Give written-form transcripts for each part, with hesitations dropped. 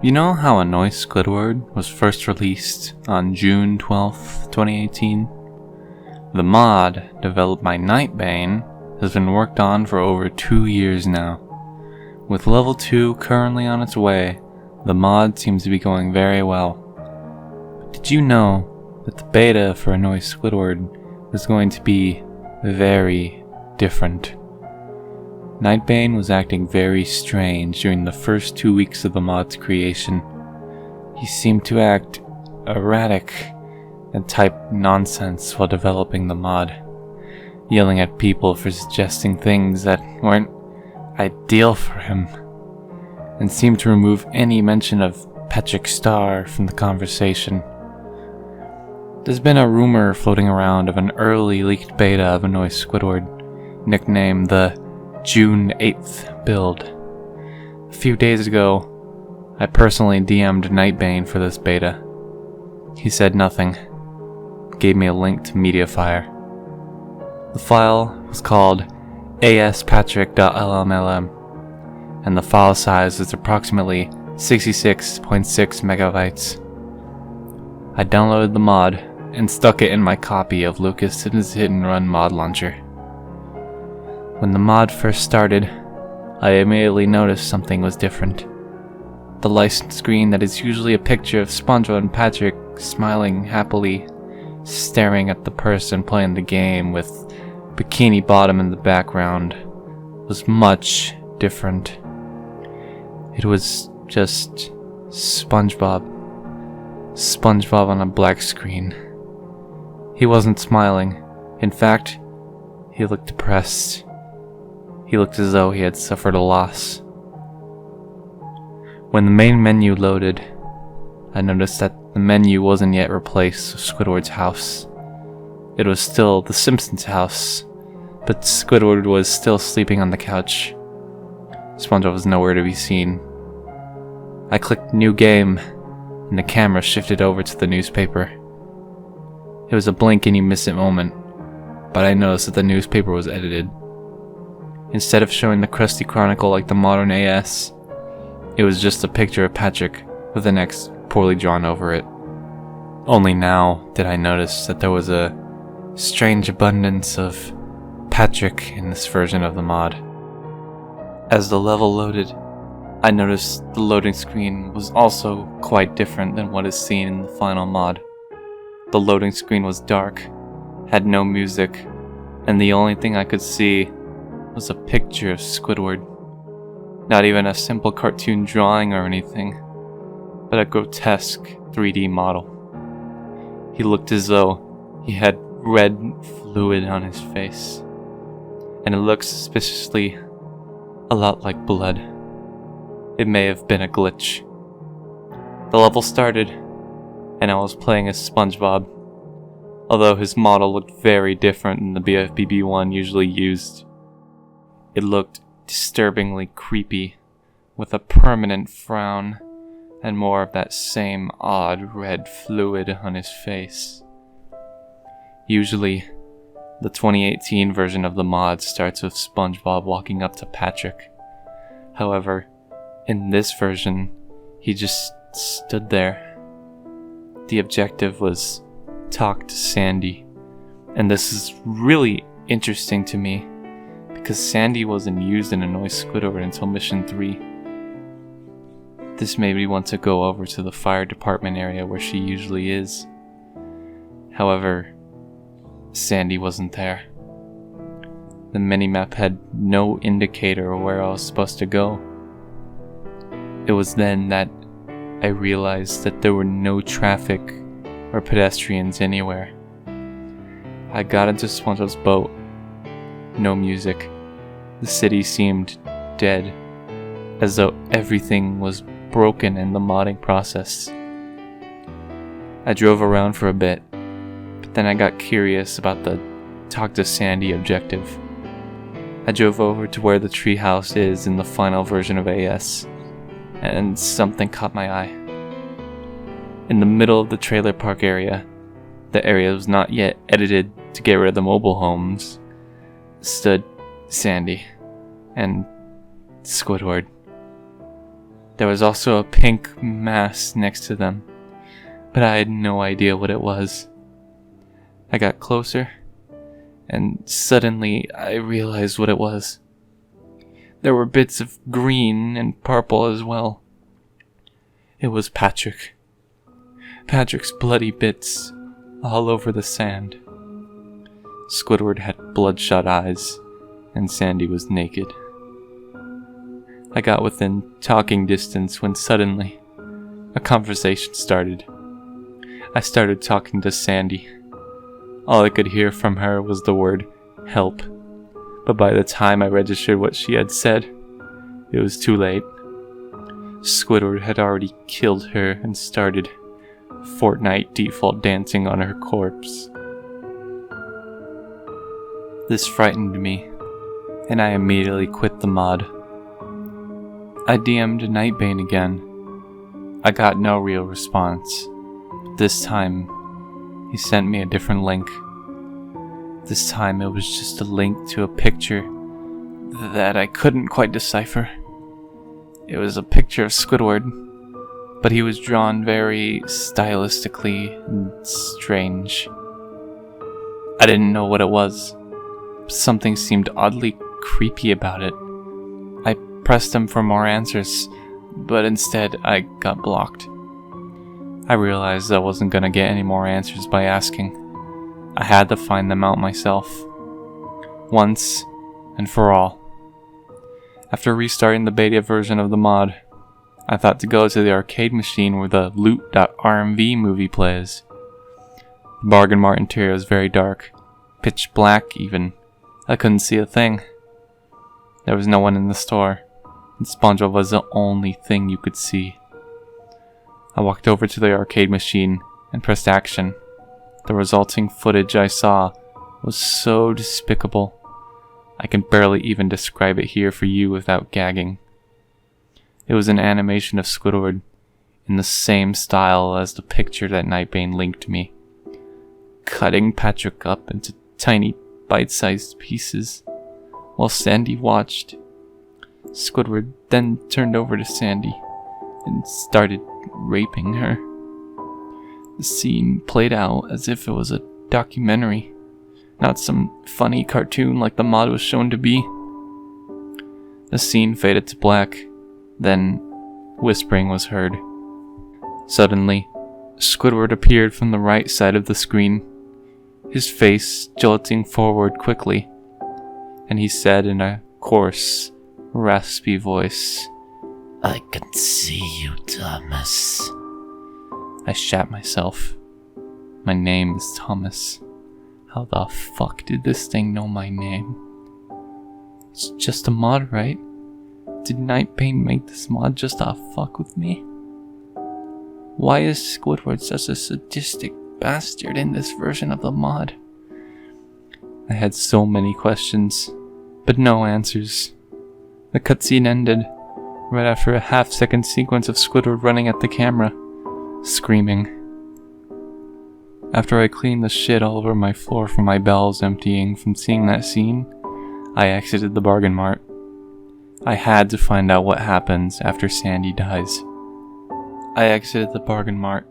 You know how Annoy Squidward was first released on June 12th, 2018? The mod, developed by Nightbane, has been worked on for over 2 years now. With level 2 currently on its way, the mod seems to be going very well. But did you know that the beta for Annoy Squidward is going to be very different? Nightbane was acting very strange during the first 2 weeks of the mod's creation. He seemed to act erratic and type nonsense while developing the mod, yelling at people for suggesting things that weren't ideal for him, and seemed to remove any mention of Patrick Star from the conversation. There's been a rumor floating around of an early leaked beta of Annoy Squidward, nicknamed the June 8th build. A few days ago, I personally DM'd Nightbane for this beta. He said nothing, gave me a link to Mediafire. The file was called aspatrick.llmlm, and the file size is approximately 66.6 megabytes. I downloaded the mod and stuck it in my copy of Lucas's Hit and Run mod launcher. When the mod first started, I immediately noticed something was different. The license screen that is usually a picture of SpongeBob and Patrick smiling happily, staring at the person playing the game with Bikini Bottom in the background, was much different. It was just SpongeBob. SpongeBob on a black screen. He wasn't smiling. In fact, he looked depressed. He looked as though he had suffered a loss. When the main menu loaded, I noticed that the menu wasn't yet replaced with Squidward's house. It was still the Simpsons house, but Squidward was still sleeping on the couch. SpongeBob was nowhere to be seen. I clicked New Game, and the camera shifted over to the newspaper. It was a blink and you miss it moment, but I noticed that the newspaper was edited. Instead of showing the Krusty Chronicle like the modern AS, it was just a picture of Patrick with an X poorly drawn over it. Only now did I notice that there was a strange abundance of Patrick in this version of the mod. As the level loaded, I noticed the loading screen was also quite different than what is seen in the final mod. The loading screen was dark, had no music, and the only thing I could see was a picture of Squidward. Not even a simple cartoon drawing or anything, but a grotesque 3D model. He looked as though he had red fluid on his face, and it looked suspiciously a lot like blood. It may have been a glitch. The level started, and I was playing as SpongeBob, although his model looked very different than the BFBB one usually used. It looked disturbingly creepy, with a permanent frown and more of that same odd red fluid on his face. Usually, the 2018 version of the mod starts with SpongeBob walking up to Patrick. However, in this version, he just stood there. The objective was talk to Sandy, and this is really interesting to me because Sandy wasn't used in Annoy Squidward until Mission 3. This made me want to go over to the fire department area where she usually is. However, Sandy wasn't there. The minimap had no indicator of where I was supposed to go. It was then that I realized that there were no traffic or pedestrians anywhere. I got into SpongeBob's boat. No music. The city seemed dead, as though everything was broken in the modding process. I drove around for a bit, but then I got curious about the talk to Sandy objective. I drove over to where the treehouse is in the final version of AS, and something caught my eye. In the middle of the trailer park area, the area was not yet edited to get rid of the mobile homes, stood Sandy and Squidward. There was also a pink mass next to them, but I had no idea what it was. I got closer, and suddenly I realized what it was. There were bits of green and purple as well. It was Patrick. Patrick's bloody bits all over the sand. Squidward had bloodshot eyes, and Sandy was naked. I got within talking distance when suddenly a conversation started. I started talking to Sandy. All I could hear from her was the word help, but by the time I registered what she had said, it was too late. Squidward had already killed her and started Fortnite default dancing on her corpse. This frightened me, and I immediately quit the mod. I DM'd Nightbane again. I got no real response. This time, he sent me a different link. This time it was just a link to a picture that I couldn't quite decipher. It was a picture of Squidward, but he was drawn very stylistically and strange. I didn't know what it was. Something seemed oddly creepy about it. I pressed him for more answers, but instead I got blocked. I realized I wasn't gonna get any more answers by asking. I had to find them out myself. Once and for all. After restarting the beta version of the mod, I thought to go to the arcade machine where the loot.rmv movie plays. The Bargain Mart interior was very dark, pitch black even. I couldn't see a thing. There was no one in the store, and SpongeBob was the only thing you could see. I walked over to the arcade machine and pressed action. The resulting footage I saw was so despicable. I can barely even describe it here for you without gagging. It was an animation of Squidward in the same style as the picture that Nightbane linked me, cutting Patrick up into tiny bite-sized pieces while Sandy watched. Squidward then turned over to Sandy and started raping her. The scene played out as if it was a documentary, not some funny cartoon like the mod was shown to be. The scene faded to black, then whispering was heard. Suddenly, Squidward appeared from the right side of the screen, his face jolting forward quickly, and he said in a coarse, raspy voice, "I can see you, Thomas." I shat myself. My name is Thomas. How the fuck did this thing know my name? It's just a mod, right? Did Nightbane make this mod just to fuck with me? Why is Squidward such a sadistic bastard in this version of the mod? I had so many questions, but no answers. The cutscene ended right after a half-second sequence of Squidward running at the camera, screaming. After I cleaned the shit all over my floor from my bowels emptying from seeing that scene, I exited the Bargain Mart. I had to find out what happens after Sandy dies. I exited the Bargain Mart,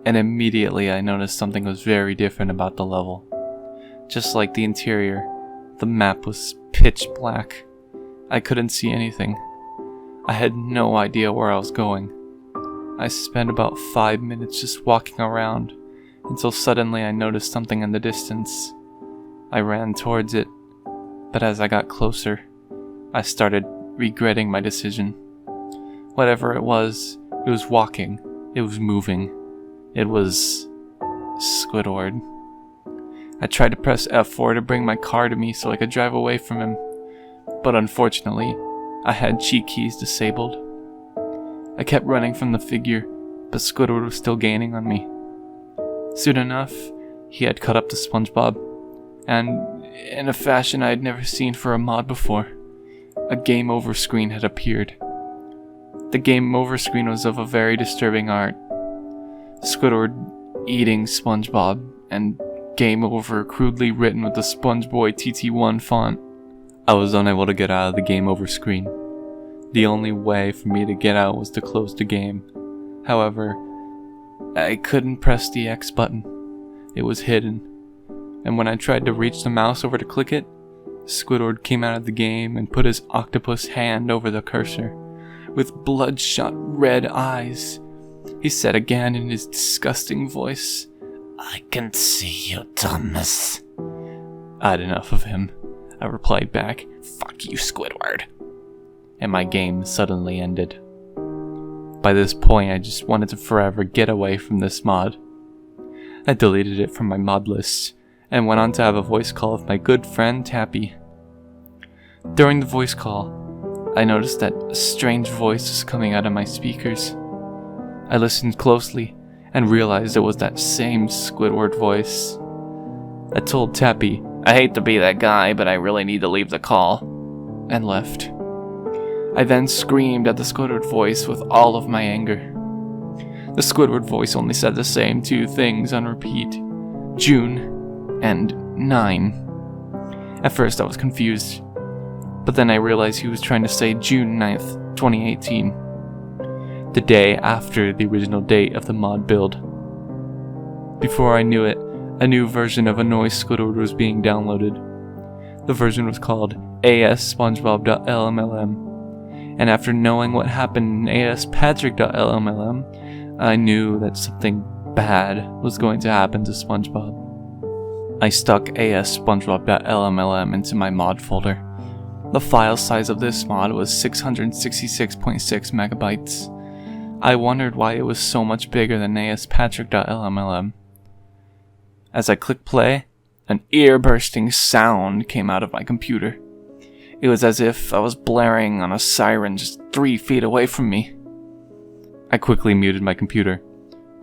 and immediately I noticed something was very different about the level. Just like the interior, the map was pitch black. I couldn't see anything. I had no idea where I was going. I spent about 5 minutes just walking around, until suddenly I noticed something in the distance. I ran towards it, but as I got closer, I started regretting my decision. Whatever it was walking, it was moving. It was Squidward. I tried to press F4 to bring my car to me so I could drive away from him, but unfortunately, I had cheat keys disabled. I kept running from the figure, but Squidward was still gaining on me. Soon enough, he had caught up to SpongeBob, and in a fashion I had never seen for a mod before, a game over screen had appeared. The game over screen was of a very disturbing art. Squidward eating SpongeBob, and game over crudely written with the SpongeBoy TT1 font. I was unable to get out of the game over screen. The only way for me to get out was to close the game. However, I couldn't press the X button. It was hidden. And when I tried to reach the mouse over to click it, Squidward came out of the game and put his octopus hand over the cursor. With bloodshot red eyes, he said again in his disgusting voice, "I can see you, Thomas." I had enough of him. I replied back, "Fuck you, Squidward." And my game suddenly ended. By this point, I just wanted to forever get away from this mod. I deleted it from my mod list and went on to have a voice call with my good friend Tappy. During the voice call, I noticed that a strange voice was coming out of my speakers. I listened closely and realized it was that same Squidward voice. I told Tappy, "I hate to be that guy, but I really need to leave the call," and left. I then screamed at the Squidward voice with all of my anger. The Squidward voice only said the same two things on repeat: June and 9. At first I was confused, but then I realized he was trying to say June 9th, 2018. The day after the original date of the mod build. Before I knew it, a new version of Annoy Squidward was being downloaded. The version was called ASSpongebob.lmlm, and after knowing what happened in ASPatrick.lmlm, I knew that something bad was going to happen to SpongeBob. I stuck ASSpongebob.lmlm into my mod folder. The file size of this mod was 666.6 megabytes. I wondered why it was so much bigger than ASPatrick.lmlm. As I clicked play, an ear-bursting sound came out of my computer. It was as if I was blaring on a siren just 3 feet away from me. I quickly muted my computer.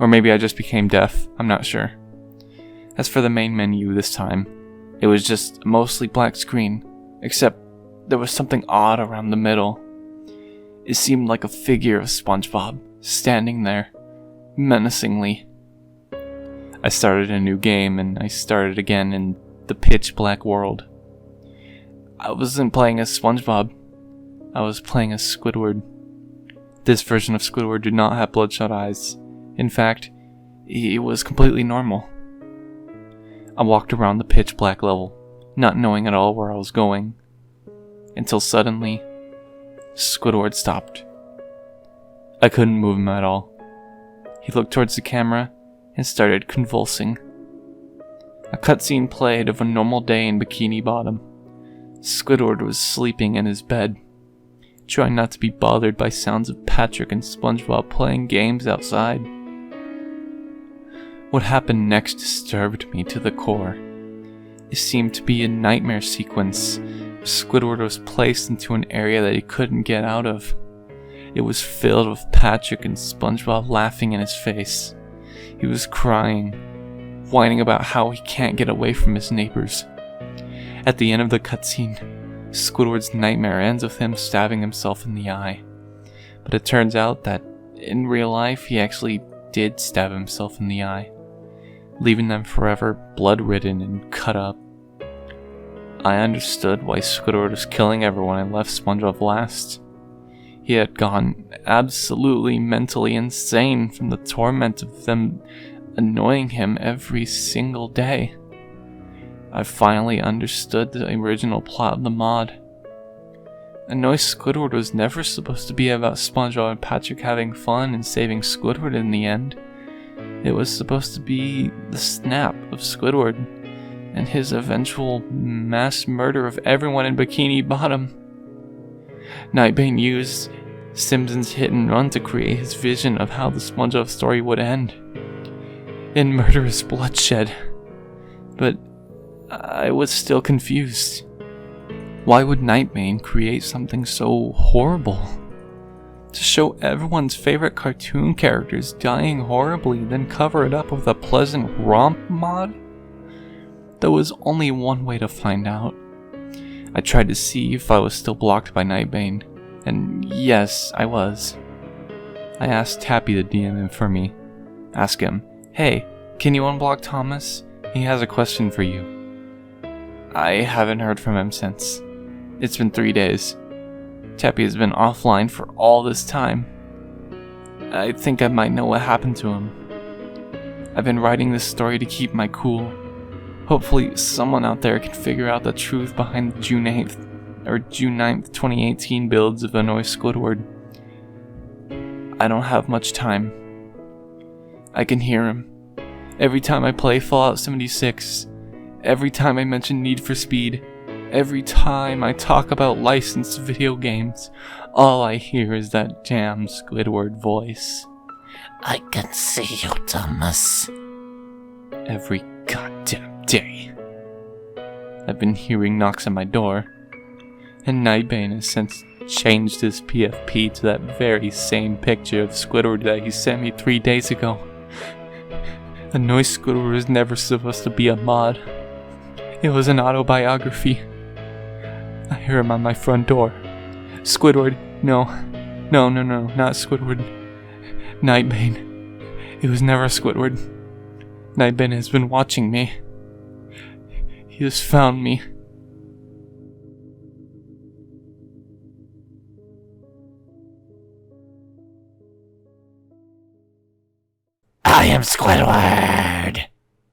Or maybe I just became deaf, I'm not sure. As for the main menu this time, it was just a mostly black screen, except there was something odd around the middle. It seemed like a figure of SpongeBob, standing there, menacingly. I started a new game, and I started again in the pitch black world. I wasn't playing as SpongeBob, I was playing as Squidward. This version of Squidward did not have bloodshot eyes. In fact, he was completely normal. I walked around the pitch black level, not knowing at all where I was going, until suddenly, Squidward stopped. I couldn't move him at all. He looked towards the camera and started convulsing. A cutscene played of a normal day in Bikini Bottom. Squidward was sleeping in his bed, trying not to be bothered by sounds of Patrick and SpongeBob playing games outside. What happened next disturbed me to the core. It seemed to be a nightmare sequence. Squidward was placed into an area that he couldn't get out of. It was filled with Patrick and SpongeBob laughing in his face. He was crying, whining about how he can't get away from his neighbors. At the end of the cutscene, Squidward's nightmare ends with him stabbing himself in the eye. But it turns out that in real life he actually did stab himself in the eye, leaving them forever blood-ridden and cut up. I understood why Squidward was killing everyone and left SpongeBob last. He had gone absolutely mentally insane from the torment of them annoying him every single day. I finally understood the original plot of the mod. Annoy Squidward was never supposed to be about SpongeBob and Patrick having fun and saving Squidward in the end. It was supposed to be the snap of Squidward and his eventual mass murder of everyone in Bikini Bottom. Nightbane used Simpson's hit and run to create his vision of how the SpongeBob story would end, in murderous bloodshed. But I was still confused. Why would Nightbane create something so horrible? To show everyone's favorite cartoon characters dying horribly, then cover it up with a pleasant romp mod? There was only one way to find out. I tried to see if I was still blocked by Nightbane, and yes, I was. I asked Tappy to DM him for me. Ask him, "Hey, can you unblock Thomas? He has a question for you." I haven't heard from him since. It's been 3 days. Chappie has been offline for all this time. I think I might know what happened to him. I've been writing this story to keep my cool. Hopefully someone out there can figure out the truth behind the June 9th, 2018 builds of Annoy Squidward. I don't have much time. I can hear him. Every time I play Fallout 76, every time I mention Need for Speed, every time I talk about licensed video games, all I hear is that damn Squidward voice. I can see you, Thomas. Every goddamn day. I've been hearing knocks on my door, and Nightbane has since changed his PFP to that very same picture of Squidward that he sent me 3 days ago. Annoy Squidward was never supposed to be a mod. It was an autobiography. I hear him on my front door. Squidward, no, not Squidward. Nightbane. It was never Squidward. Nightbane has been watching me. He has found me. I am Squidward!